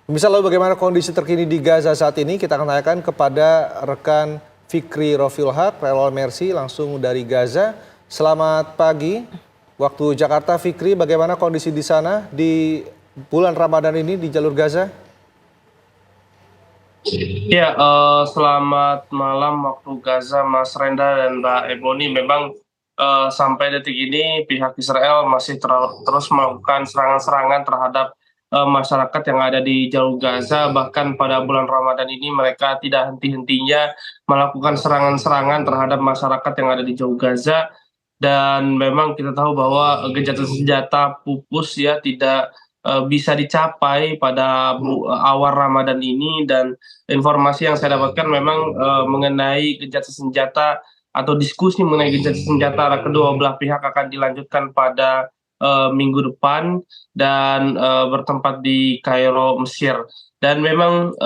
Misal lalu bagaimana kondisi terkini di Gaza saat ini? Kita akan tanyakan kepada rekan Fikri Rofil Haq, relawan Mercy langsung dari Gaza. Selamat pagi, waktu Jakarta. Fikri, bagaimana kondisi di sana di bulan Ramadan ini di jalur Gaza? Ya, selamat malam waktu Gaza, Mas Renda dan Mbak Ebony. Memang sampai detik ini pihak Israel masih terus melakukan serangan-serangan terhadap masyarakat yang ada di jalur Gaza. Bahkan pada bulan Ramadan ini mereka tidak henti-hentinya melakukan serangan-serangan terhadap masyarakat yang ada di jalur Gaza. Dan memang kita tahu bahwa gencatan senjata pupus ya tidak bisa dicapai pada awal Ramadan ini, dan informasi yang saya dapatkan memang mengenai gencatan senjata atau diskusi mengenai gencatan senjata kedua belah pihak akan dilanjutkan pada minggu depan dan bertempat di Kairo, Mesir. Dan memang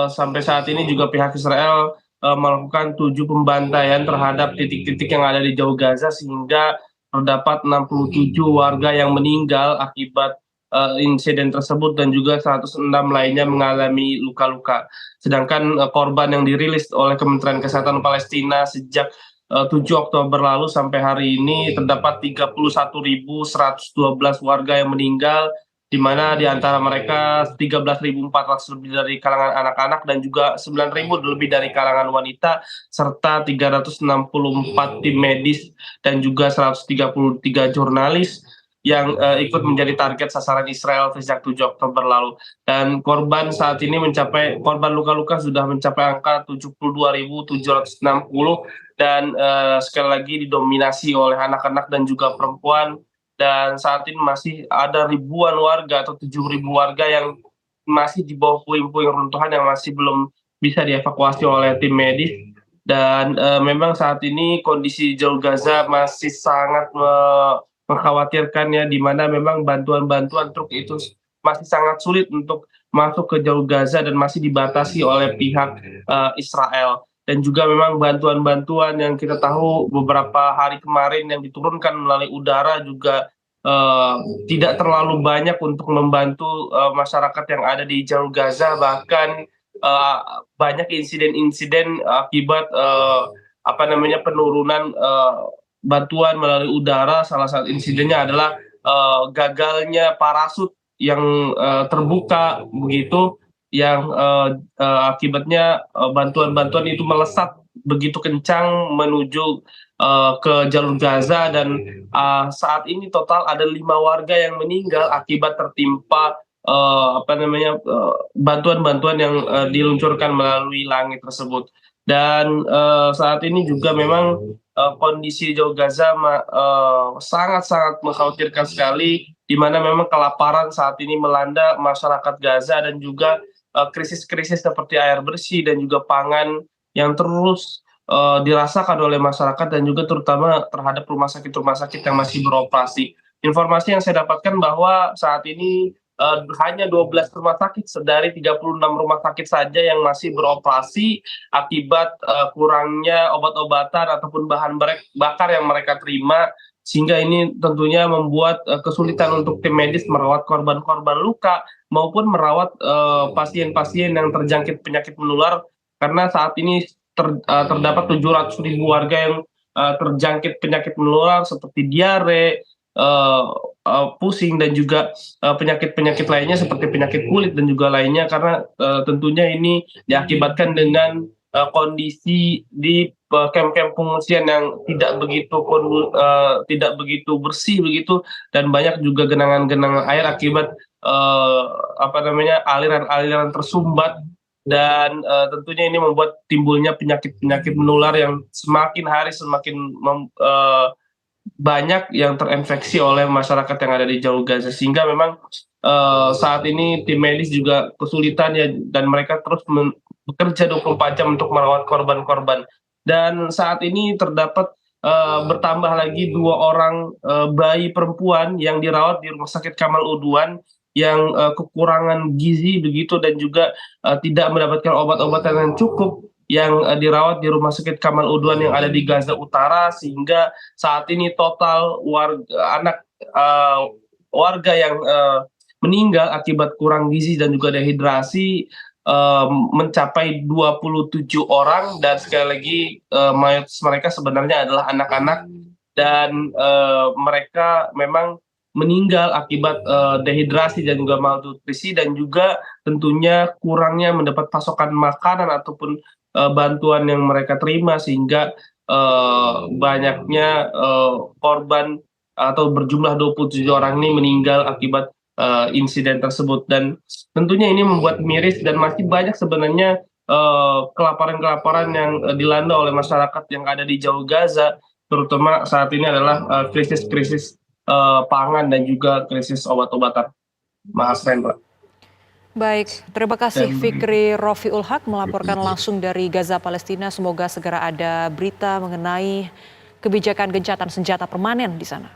sampai saat ini juga pihak Israel melakukan 7 pembantaian terhadap titik-titik yang ada di Jalur Gaza, sehingga terdapat 67 warga yang meninggal akibat insiden tersebut, dan juga 106 lainnya mengalami luka-luka. Sedangkan korban yang dirilis oleh Kementerian Kesehatan Palestina sejak 7 Oktober lalu sampai hari ini terdapat 31.112 warga yang meninggal, di mana di antara mereka 13.400 lebih dari kalangan anak-anak dan juga 9.000 lebih dari kalangan wanita, serta 364 tim medis dan juga 133 jurnalis yang ikut menjadi target sasaran Israel sejak 7 Oktober lalu. Dan korban saat ini korban luka-luka sudah mencapai angka 72.760, dan sekali lagi didominasi oleh anak-anak dan juga perempuan. Dan saat ini masih ada ribuan warga atau 7.000 warga yang masih di bawah puing-puing runtuhan yang masih belum bisa dievakuasi oleh tim medis. Dan memang saat ini kondisi jalur Gaza masih sangat mengkhawatirkan ya, di mana memang bantuan-bantuan truk itu masih sangat sulit untuk masuk ke jalur Gaza dan masih dibatasi oleh pihak Israel. Dan juga memang bantuan-bantuan yang kita tahu beberapa hari kemarin yang diturunkan melalui udara juga tidak terlalu banyak untuk membantu masyarakat yang ada di jalur Gaza. Bahkan banyak insiden-insiden akibat penurunan bantuan melalui udara. Salah satu insidennya adalah gagalnya parasut yang terbuka begitu, yang akibatnya bantuan-bantuan itu melesat begitu kencang menuju ke jalur Gaza. Dan saat ini total ada 5 warga yang meninggal akibat tertimpa bantuan-bantuan yang diluncurkan melalui langit tersebut. Dan saat ini juga memang kondisi jalur Gaza sangat-sangat mengkhawatirkan sekali, di mana memang kelaparan saat ini melanda masyarakat Gaza, dan juga krisis-krisis seperti air bersih dan juga pangan yang terus dirasakan oleh masyarakat, dan juga terutama terhadap rumah sakit yang masih beroperasi. Informasi yang saya dapatkan bahwa saat ini hanya 12 rumah sakit dari 36 rumah sakit saja yang masih beroperasi akibat kurangnya obat-obatan ataupun bahan bakar yang mereka terima, sehingga ini tentunya membuat kesulitan untuk tim medis merawat korban-korban luka maupun merawat pasien-pasien yang terjangkit penyakit menular, karena saat ini terdapat 700.000 warga yang terjangkit penyakit menular seperti diare, pusing, dan juga penyakit-penyakit lainnya seperti penyakit kulit dan juga lainnya, karena tentunya ini diakibatkan dengan kondisi di kamp-kamp pengungsian yang tidak begitu bersih begitu, dan banyak juga genangan-genangan air akibat aliran-aliran tersumbat. Dan tentunya ini membuat timbulnya penyakit-penyakit menular yang semakin hari semakin banyak yang terinfeksi oleh masyarakat yang ada di jalur Gaza, sehingga memang saat ini tim medis juga kesulitan ya, dan mereka terus bekerja 24 jam untuk merawat korban-korban. Dan saat ini terdapat bertambah lagi 2 orang bayi perempuan yang dirawat di Rumah Sakit Kamal Udwan yang kekurangan gizi begitu, dan juga tidak mendapatkan obat-obatan yang cukup, yang dirawat di Rumah Sakit Kamal Udwan yang ada di Gaza Utara, sehingga saat ini total warga yang meninggal akibat kurang gizi dan juga dehidrasi mencapai 27 orang, dan sekali lagi mayoritas mereka sebenarnya adalah anak-anak, dan mereka memang meninggal akibat dehidrasi dan juga malnutrisi, dan juga tentunya kurangnya mendapat pasokan makanan ataupun bantuan yang mereka terima, sehingga banyaknya korban atau berjumlah 27 orang ini meninggal akibat insiden tersebut. Dan tentunya ini membuat miris, dan masih banyak sebenarnya kelaparan-kelaparan yang dilanda oleh masyarakat yang ada di Jalur Gaza, terutama saat ini adalah krisis-krisis pangan dan juga krisis obat-obatan. Mas Rendra. Baik, terima kasih Dan- Fikri Rofiul Haq melaporkan langsung dari Gaza, Palestina. Semoga segera ada berita mengenai kebijakan gencatan senjata permanen di sana.